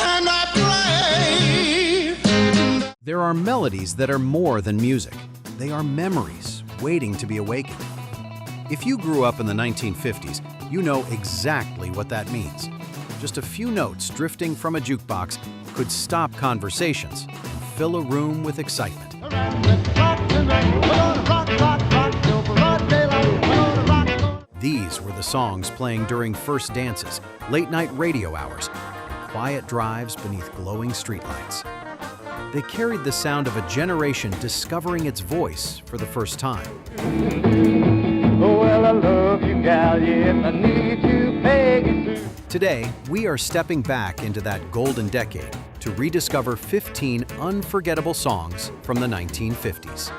and I play. There are melodies that are more than music. They are memories waiting to be awakened. If you grew up in the 1950s, you know exactly what that means. Just a few notes drifting from a jukebox could stop conversations and fill a room with excitement. These were the songs playing during first dances, late-night radio hours, and quiet drives beneath glowing streetlights. They carried the sound of a generation discovering its voice for the first time. Oh, well, I love you, gal, yeah, if I need you, Peggy Sue. Today, we are stepping back into that golden decade to rediscover 15 unforgettable songs from the 1950s.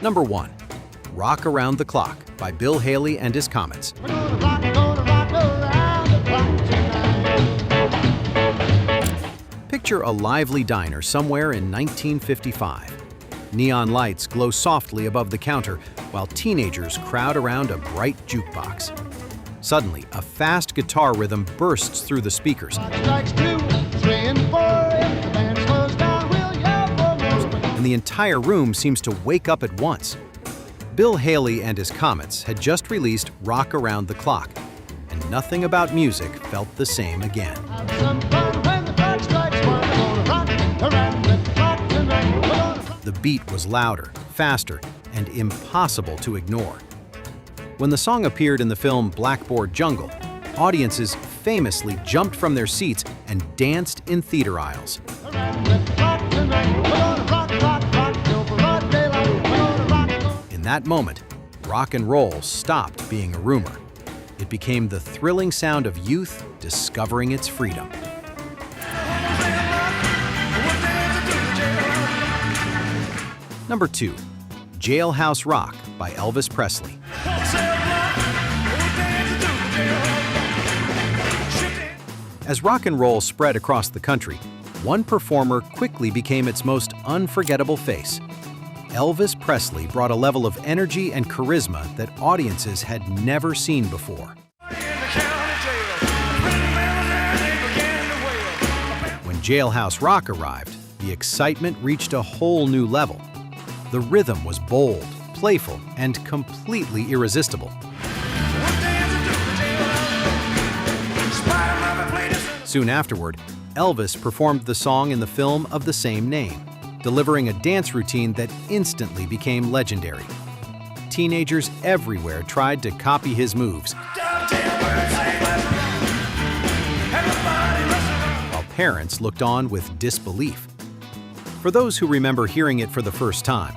Number 1, Rock Around the Clock by Bill Haley and his Comets. Picture a lively diner somewhere in 1955. Neon lights glow softly above the counter while teenagers crowd around a bright jukebox. Suddenly, a fast guitar rhythm bursts through the speakers, and the entire room seems to wake up at once. Bill Haley and his Comets had just released Rock Around the Clock, and nothing about music felt the same again. The beat was louder, faster, and impossible to ignore. When the song appeared in the film Blackboard Jungle, audiences famously jumped from their seats and danced in theater aisles. In that moment, rock and roll stopped being a rumor. It became the thrilling sound of youth discovering its freedom. Number 2, Jailhouse Rock by Elvis Presley. As rock and roll spread across the country, one performer quickly became its most unforgettable face. Elvis Presley brought a level of energy and charisma that audiences had never seen before. When Jailhouse Rock arrived, the excitement reached a whole new level. The rhythm was bold, playful, and completely irresistible. Soon afterward, Elvis performed the song in the film of the same name, delivering a dance routine that instantly became legendary. Teenagers everywhere tried to copy his moves, while parents looked on with disbelief. For those who remember hearing it for the first time,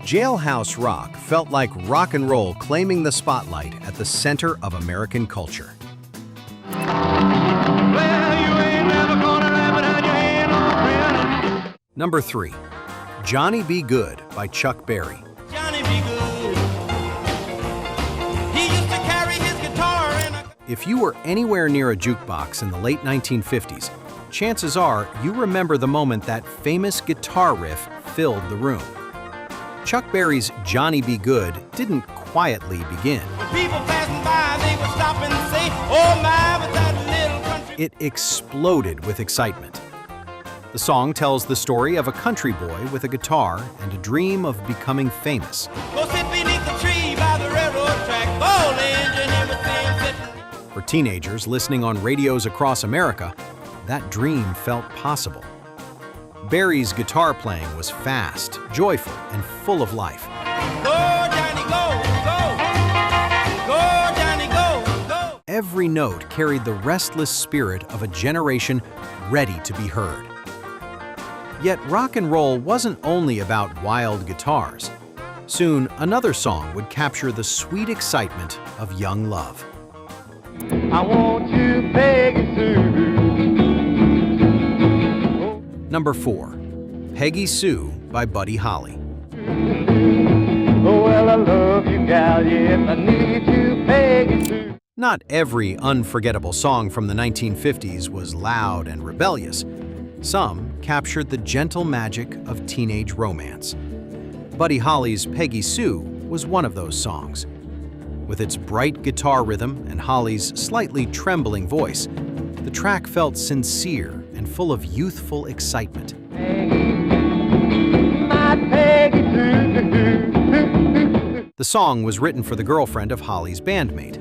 Jailhouse Rock felt like rock and roll claiming the spotlight at the center of American culture. Number 3, Johnny B. Goode by Chuck Berry. Johnny B. Goode. He used to carry his guitar in a... If you were anywhere near a jukebox in the late 1950s, chances are you remember the moment that famous guitar riff filled the room. Chuck Berry's Johnny B. Goode didn't quietly begin. When people passing by, they would stop and say, "Oh my, but that little country..." It exploded with excitement. The song tells the story of a country boy with a guitar and a dream of becoming famous. Go sit beneath the tree by the railroad track, old engine, everything sitting... For teenagers listening on radios across America, that dream felt possible. Berry's guitar playing was fast, joyful, and full of life. Go, Johnny, go, go! Go, Johnny, go, go! Every note carried the restless spirit of a generation ready to be heard. Yet rock and roll wasn't only about wild guitars. Soon, another song would capture the sweet excitement of young love. I want you, Peggy Sue. Number 4, Peggy Sue by Buddy Holly. Oh, well, I love you, gal, yeah, if I need you, Peggy Sue. Not every unforgettable song from the 1950s was loud and rebellious. Some captured the gentle magic of teenage romance. Buddy Holly's Peggy Sue was one of those songs. With its bright guitar rhythm and Holly's slightly trembling voice, the track felt sincere and full of youthful excitement. The song was written for the girlfriend of Holly's bandmate,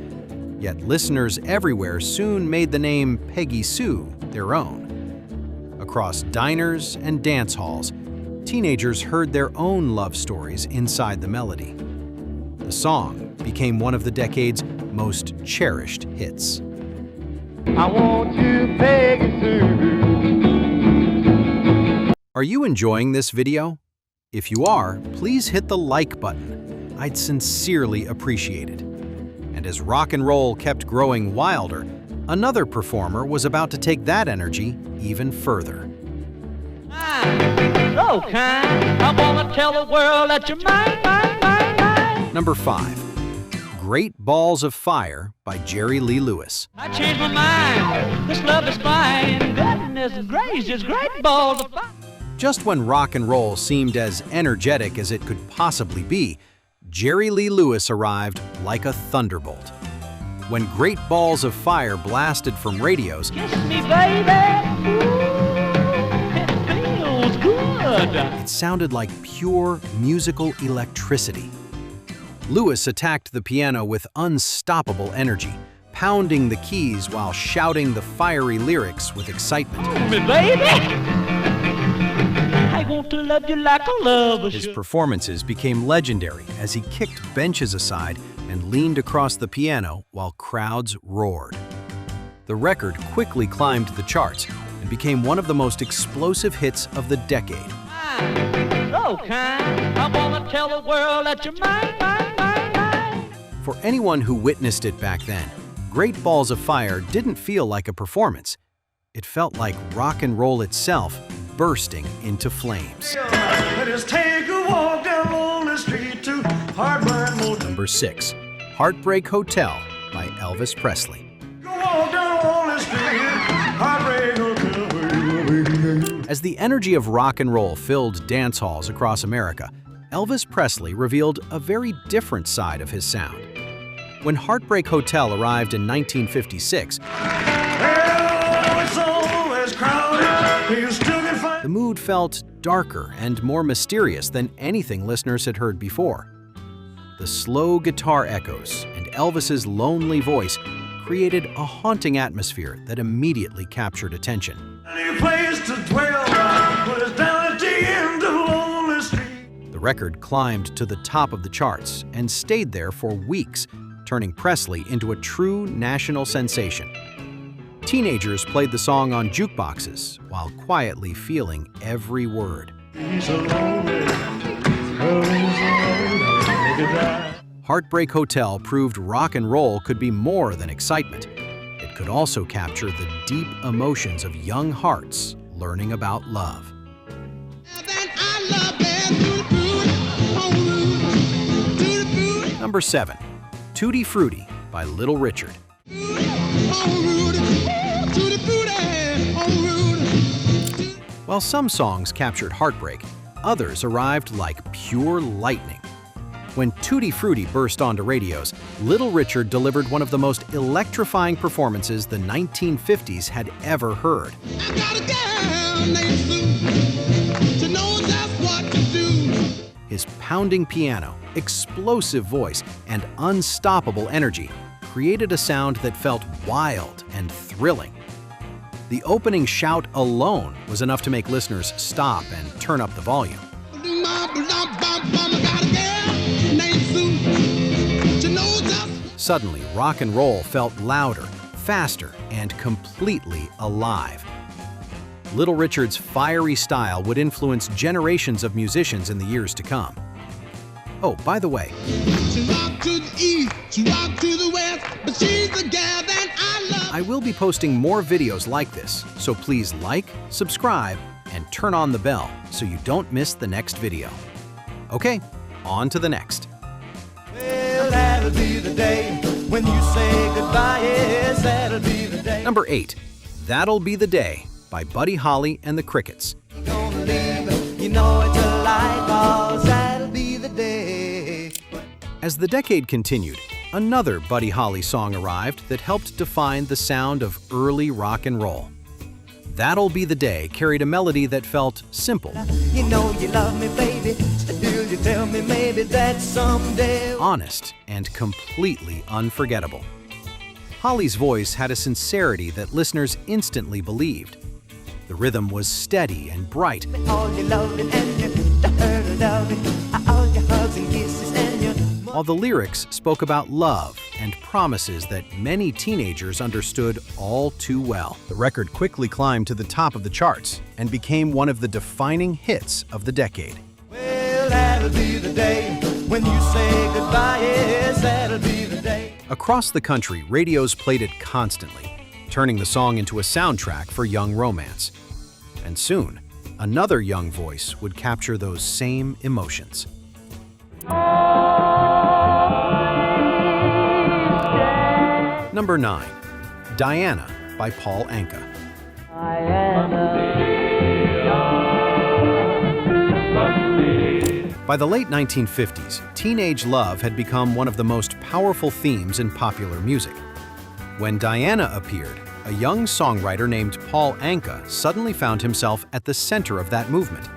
yet listeners everywhere soon made the name Peggy Sue their own. Across diners and dance halls, teenagers heard their own love stories inside the melody. The song became one of the decade's most cherished hits. I want you, Peggy Sue. Are you enjoying this video? If you are, please hit the like button. I'd sincerely appreciate it. And as rock and roll kept growing wilder, another performer was about to take that energy even further. So kind, I wanna tell the world that you're mine. Number 5. Great Balls of Fire by Jerry Lee Lewis. I changed my mind, this love is fine. Goodness gracious, great balls of fire. Just when rock and roll seemed as energetic as it could possibly be, Jerry Lee Lewis arrived like a thunderbolt. When Great Balls of Fire blasted from radios, Kiss me, baby. Ooh, it feels good. it sounded like pure musical electricity. Lewis attacked the piano with unstoppable energy, pounding the keys while shouting the fiery lyrics with excitement. Me, baby. I want to love you like a lover His should. performances became legendary as he kicked benches aside and leaned across the piano while crowds roared. The record quickly climbed the charts and became one of the most explosive hits of the decade. So kind, I wanna tell the world that you're mine. For anyone who witnessed it back then, Great Balls of Fire didn't feel like a performance. It felt like rock and roll itself bursting into flames. Let us take a walk down on the street to Heartbreak Hotel. Number 6. Heartbreak Hotel by Elvis Presley. Walk down on the street, Heartbreak Hotel. As the energy of rock and roll filled dance halls across America, Elvis Presley revealed a very different side of his sound. When Heartbreak Hotel arrived in 1956, the mood felt darker and more mysterious than anything listeners had heard before. The slow guitar echoes and Elvis's lonely voice created a haunting atmosphere that immediately captured attention. The record climbed to the top of the charts and stayed there for weeks, turning Presley into a true national sensation. Teenagers played the song on jukeboxes while quietly feeling every word. Heartbreak Hotel proved rock and roll could be more than excitement. It could also capture the deep emotions of young hearts learning about love. Number 7. Tutti Frutti by Little Richard. While some songs captured heartbreak, others arrived like pure lightning. When Tutti Frutti burst onto radios, Little Richard delivered one of the most electrifying performances the 1950s had ever heard. His pounding piano, explosive voice, and unstoppable energy created a sound that felt wild and thrilling. The opening shout alone was enough to make listeners stop and turn up the volume. Suddenly, rock and roll felt louder, faster, and completely alive. Little Richard's fiery style would influence generations of musicians in the years to come. Oh, by the way, I will be posting more videos like this, so please like, subscribe, and turn on the bell so you don't miss the next video. Okay, on to the next. Well, that'll be the day when you say goodbye. Yes, that'll be the day. Number 8. That'll Be the Day by Buddy Holly and the Crickets. Gonna leave, you know it's a lie, 'cause that'll be the day. As the decade continued, Another Buddy Holly song arrived that helped define the sound of early rock and roll. That'll Be the Day carried a melody that felt simple, You know you love me, baby. Still you tell me maybe that someday. honest, and completely unforgettable. Holly's voice had a sincerity that listeners instantly believed. The rhythm was steady and bright, All your loving and your loving, all your hugs and kisses and your. while the lyrics spoke about love and promises that many teenagers understood all too well. The record quickly climbed to the top of the charts and became one of the defining hits of the decade. Well, that'll be the day when you say goodbye. Yes, that'll be the day. Across the country, radios played it constantly, turning the song into a soundtrack for young romance. And soon, another young voice would capture those same emotions. Number 9, Diana by Paul Anka. By the late 1950s, teenage love had become one of the most powerful themes in popular music. When Diana appeared, a young songwriter named Paul Anka suddenly found himself at the center of that movement.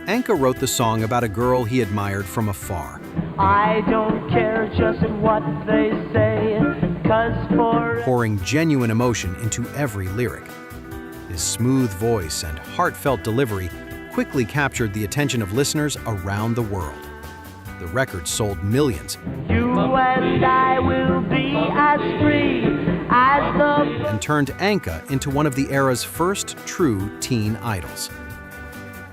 Anka wrote the song about a girl he admired from afar, I don't care just what they say, 'cause for pouring genuine emotion into every lyric. His smooth voice and heartfelt delivery quickly captured the attention of listeners around the world. The record sold millions you and I will be as free as the and turned Anka into one of the era's first true teen idols.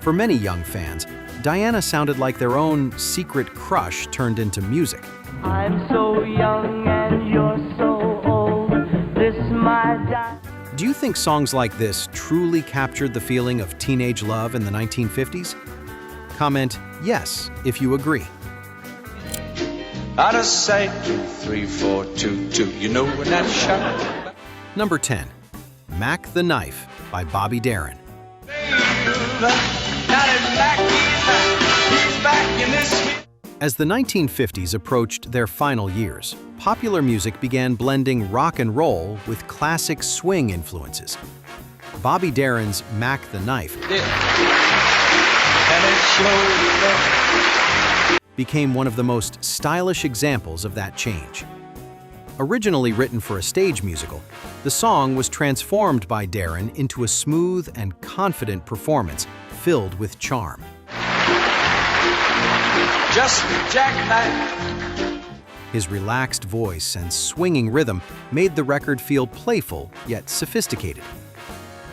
For many young fans, Diana sounded like their own secret crush turned into music. I'm so young and you're so old. This my di- Do you think songs like this truly captured the feeling of teenage love in the 1950s? Comment yes if you agree. Out of sight, 2, 3, 4, 2, 2. You know when that shot. Number 10, Mack the Knife by Bobby Darin. As the 1950s approached their final years, popular music began blending rock and roll with classic swing influences. Bobby Darin's Mack the Knife became one of the most stylish examples of that change. Originally written for a stage musical, the song was transformed by Darin into a smooth and confident performance filled with charm. Just jackknife. His relaxed voice and swinging rhythm made the record feel playful yet sophisticated.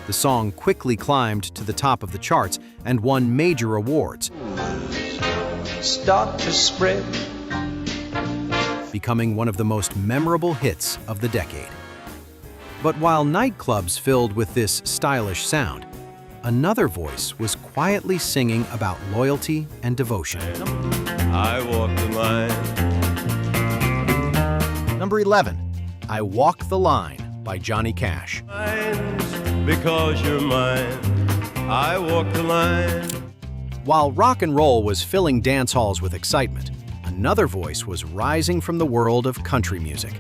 The song quickly climbed to the top of the charts and won major awards, Start to spread. becoming one of the most memorable hits of the decade. But while nightclubs filled with this stylish sound, another voice was quietly singing about loyalty and devotion. I walk the line. Number 11, I Walk the Line by Johnny Cash. Because you're mine, I walk the line. While rock and roll was filling dance halls with excitement, another voice was rising from the world of country music.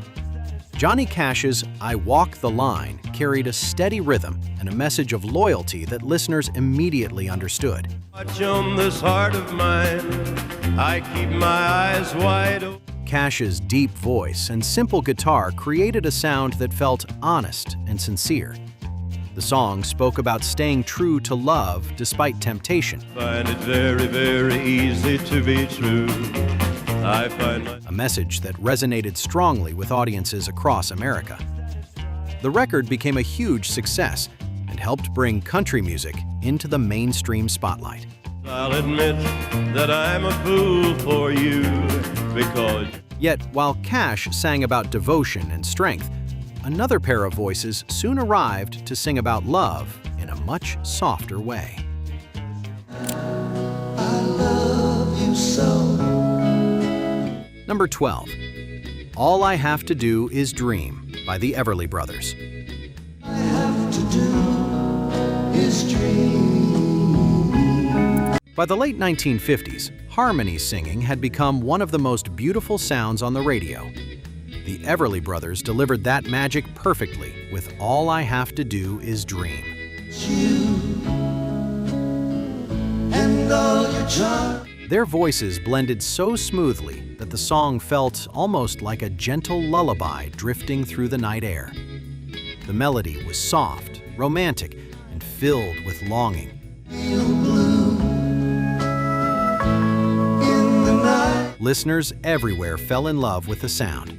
Johnny Cash's I Walk the Line carried a steady rhythm and a message of loyalty that listeners immediately understood. Watch on this heart of mine, I keep my eyes wide open. Cash's deep voice and simple guitar created a sound that felt honest and sincere. The song spoke about staying true to love despite temptation, Find it very, very easy to be true. I find my a message that resonated strongly with audiences across America. The record became a huge success and helped bring country music into the mainstream spotlight. I'll admit that I'm a fool for you because Yet, while Cash sang about devotion and strength, another pair of voices soon arrived to sing about love in a much softer way. Number 12, All I Have to Do Is Dream by the Everly Brothers. By the late 1950s, harmonies singing had become one of the most beautiful sounds on the radio. The Everly Brothers delivered that magic perfectly with All I Have to Do Is Dream. And all your charm. Their voices blended so smoothly that the song felt almost like a gentle lullaby drifting through the night air. The melody was soft, romantic, and filled with longing. Listeners everywhere fell in love with the sound.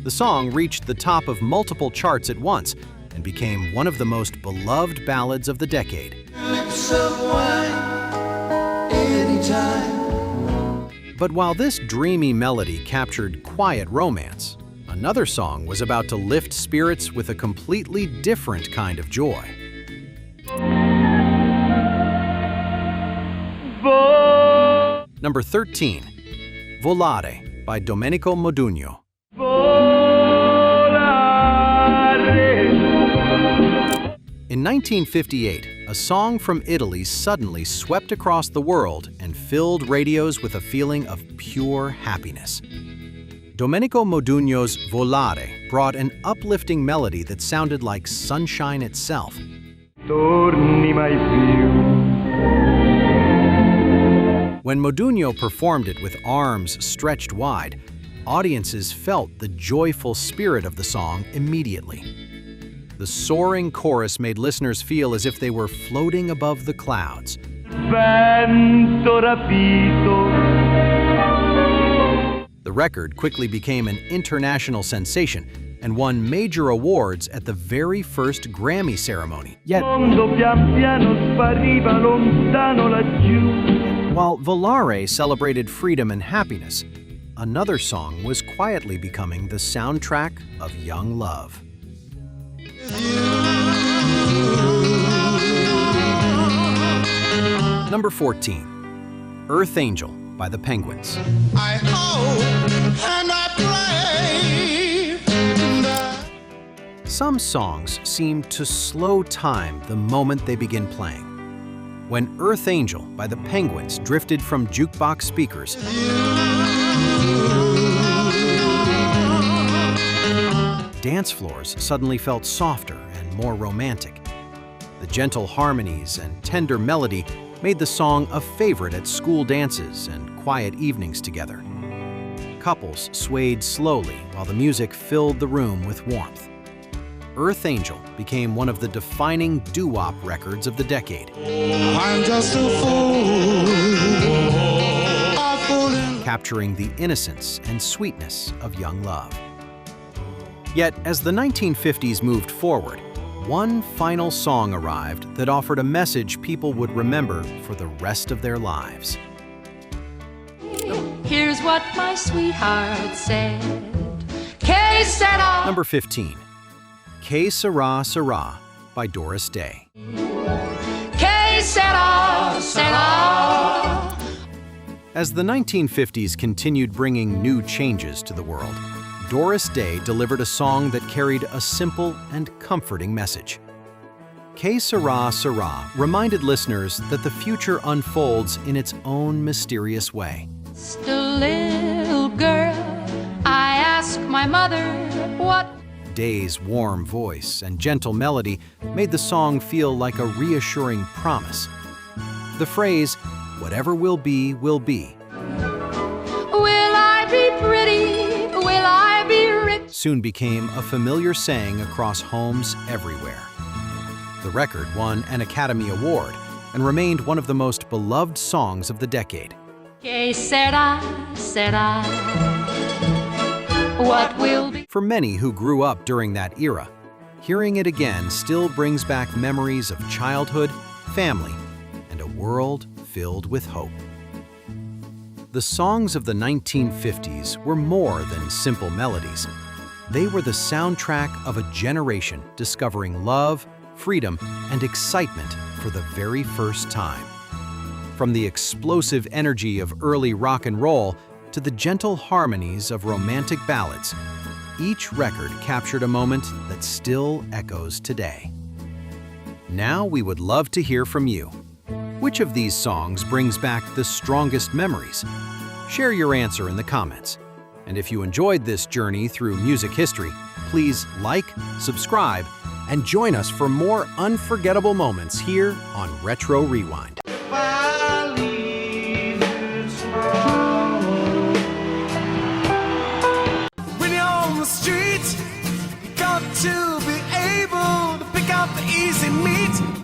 The song reached the top of multiple charts at once and became one of the most beloved ballads of the decade. Lips of wine, anytime. But while this dreamy melody captured quiet romance, another song was about to lift spirits with a completely different kind of joy. Number 13, Volare by Domenico Modugno. In 1958, a song from Italy suddenly swept across the world and filled radios with a feeling of pure happiness. Domenico Modugno's Volare brought an uplifting melody that sounded like sunshine itself. When Modugno performed it with arms stretched wide, audiences felt the joyful spirit of the song immediately. The soaring chorus made listeners feel as if they were floating above the clouds. The record quickly became an international sensation and won major awards at the very first Grammy ceremony. Yet, while Volare celebrated freedom and happiness, another song was quietly becoming the soundtrack of young love. Number 14, Earth Angel by the Penguins. I hope and I pray. Some songs seem to slow time the moment they begin playing. When Earth Angel by the Penguins drifted from jukebox speakers, dance floors suddenly felt softer and more romantic. The gentle harmonies and tender melody made the song a favorite at school dances and quiet evenings together. Couples swayed slowly while the music filled the room with warmth. Earth Angel became one of the defining doo-wop records of the decade. I'm just a fool. Capturing the innocence and sweetness of young love. Yet, as the 1950s moved forward, one final song arrived that offered a message people would remember for the rest of their lives. Here's what my sweetheart said. Que sera. Number 15, Que Sera, Sera by Doris Day. Que sera, sera. As the 1950s continued bringing new changes to the world, Doris Day delivered a song that carried a simple and comforting message. Que Sera, Sera reminded listeners that the future unfolds in its own mysterious way. Just a little girl, I asked my mother what. Day's warm voice and gentle melody made the song feel like a reassuring promise. The phrase, "Whatever will be, will be," Will I be pretty? Will I be rich? soon became a familiar saying across homes everywhere. The record won an Academy Award and remained one of the most beloved songs of the decade. Que sera, sera. What will be? For many who grew up during that era, hearing it again still brings back memories of childhood, family, and a world filled with hope. The songs of the 1950s were more than simple melodies. They were the soundtrack of a generation discovering love, freedom, and excitement for the very first time. From the explosive energy of early rock and roll to the gentle harmonies of romantic ballads, each record captured a moment that still echoes today. Now we would love to hear from you. Which of these songs brings back the strongest memories? Share your answer in the comments. And if you enjoyed this journey through music history, please like, subscribe, and join us for more unforgettable moments here on Retro Rewind. When you're on the street, you got to be able to pick out the easy meat.